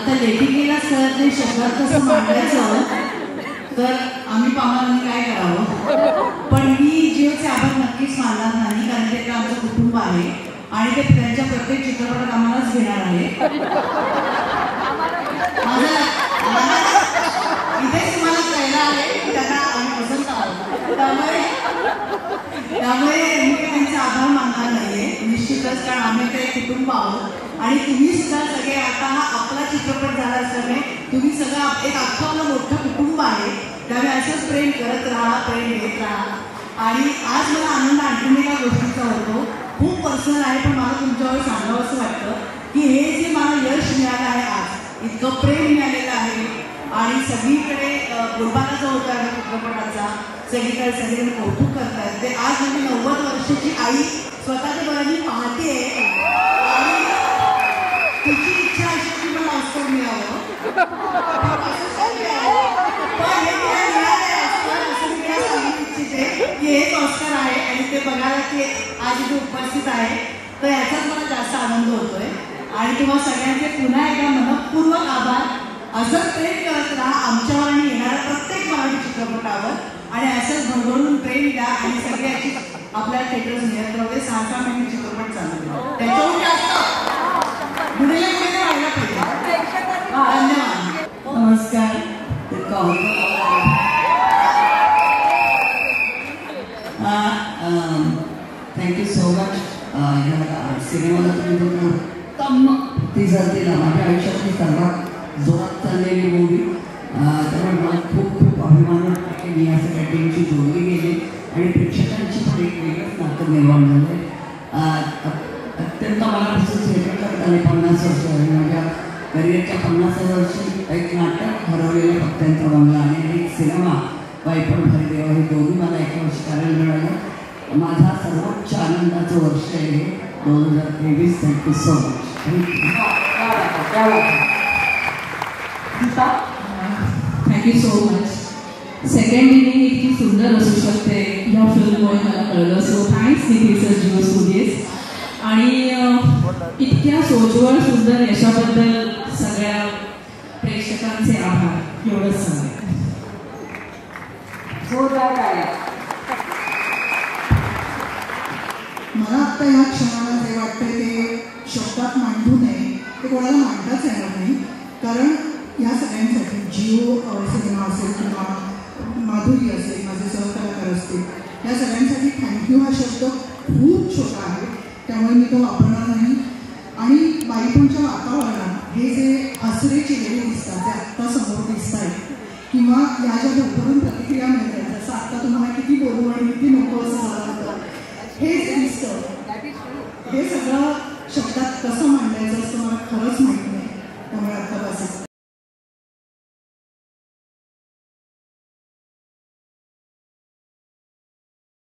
आता लेखिकेला कळत नाही शब्दात कसं मांडायचं, तर आम्ही पाहणाऱ्यांनी काय करावं. पण मी जिओचे आभार नक्कीच मानणार नाही, कारण ते आमचं कुटुंब आहे आणि ते त्यांच्या प्रत्येक चित्रपटात आम्हालाच घेणार आहे. इथेच तुम्हाला कळलं आहे की त्यांना आम्ही पसंत आहोत. त्यामुळे मी त्यांचे आभार मानणार नाहीये निश्चितच, कारण आम्ही ते कुटुंब आहोत आणि तुम्ही सुद्धा सगळे आता हा आपला चित्रपट झाला असल्यामुळे तुम्ही सगळं एक अख्खं मोठं कुटुंब आहे. त्यामुळे असंच प्रेम करत राहा, प्रेम घेत राहा. आणि आज मला आनंद आणखीन एका गोष्टीचा होतो, खूप पर्सनल आहे पण मला तुमच्यावर सांगावं असं वाटतं की हे जे मला यश मिळालं आहे, आज इतकं प्रेम मिळालेलं आहे आणि सगळीकडे बोलबाला जो होता आहे चित्रपटाचा, सगळीकडे सगळेजण कौतुक करतायत. ते आज म्हणजे 90 वर्षाची आई स्वतःच्या डोळ्यांनी पाहते आणि तिची इच्छा अशी की मला ऑस्कर मिळावं. पण हे तिला मिळालंय ऑस्कर, असं मी तिला सांगू इच्छिते की हेच ऑस्कर आहे आणि ते बघायला की आज इथे उपस्थित आहे, तर याचाच मला जास्त आनंद होतोय. आणि तुम्हा सगळ्यांचे पुन्हा एकदा मनपूर्वक आभार. असंच प्रेम करत राहा आमच्यावर आणि येणाऱ्या प्रत्येक मराठी चित्रपटावर, आणि असंच भरभरून प्रेम द्या आणि सगळे अशी आपल्या थिएटर्स नियंत्रणामध्ये 6-6 महिने चित्रपट चालू त्याच्याहून जास्त पुढे व्हायला पाहिजे. धन्यवाद. नमस्कार. Thank you so much. सिनेमाला तुम्ही उत्तम प्रतिसाद दिला. माझ्या आयुष्यातली सर्वात जोरात चाललेली मूवी, त्यामुळे मला खूप खूप अभिमान वाटतो की मी या सगळ्या टीमची जोडली गेली आणि प्रेक्षकांची पण एक वेगळंच नातं निर्माण झालं. अत्यंत मला थिएटर करत आले 50 वर्ष आणि माझ्या करिअरच्या 50व्या वर्षी एक नाटक हरवलेलं भक्तांचा बंगला आणि एक सिनेमा बाईपण भरदेवा, हे दोन्ही मला एका वर्षी करायला मिळालं. माझा सर्वोच्च आनंदाचं वर्ष आहे 2023. Thank you so much. Thank you so much. Second inning इतकी सुंदर असू शकते ह्या फिल्ममुळे मला कळलं. So thanks Nikhil sir, Jio studios. आणि इतक्या सोज्वळ सुंदर यशाबद्दल सगळ्या प्रेक्षकांचे आभार, एवढंच सांगेन. मला आत्ता ह्या क्षणाला जे वाटतं ते शब्दात मांडू नये, ते कोणाला मांडताच येणार नाही. कारण या सगळ्यांसाठी जिओ सिनेमा असेल किंवा माधुरी असेल, माझे सहकलाकार असतील, या सगळ्यांसाठी थँक्यू हा शब्द खूप छोटा आहे, त्यामुळे मी तो वापरणार नाही. आणि बाईपणच्या वातावरणात हे जे हसरे चेहरे दिसतात, ते आत्ता समोर दिसत आहेत किंवा या ज्या भरभरून प्रतिक्रिया मिळतात, जसं आत्ता तुम्हाला किती बोलू आणि किती नको असं झालं होतं, हे जे दिसतं हे सगळं शब्दात कसं मांडायचं असं मला खरंच माहीत नाही. त्यामुळे आता बस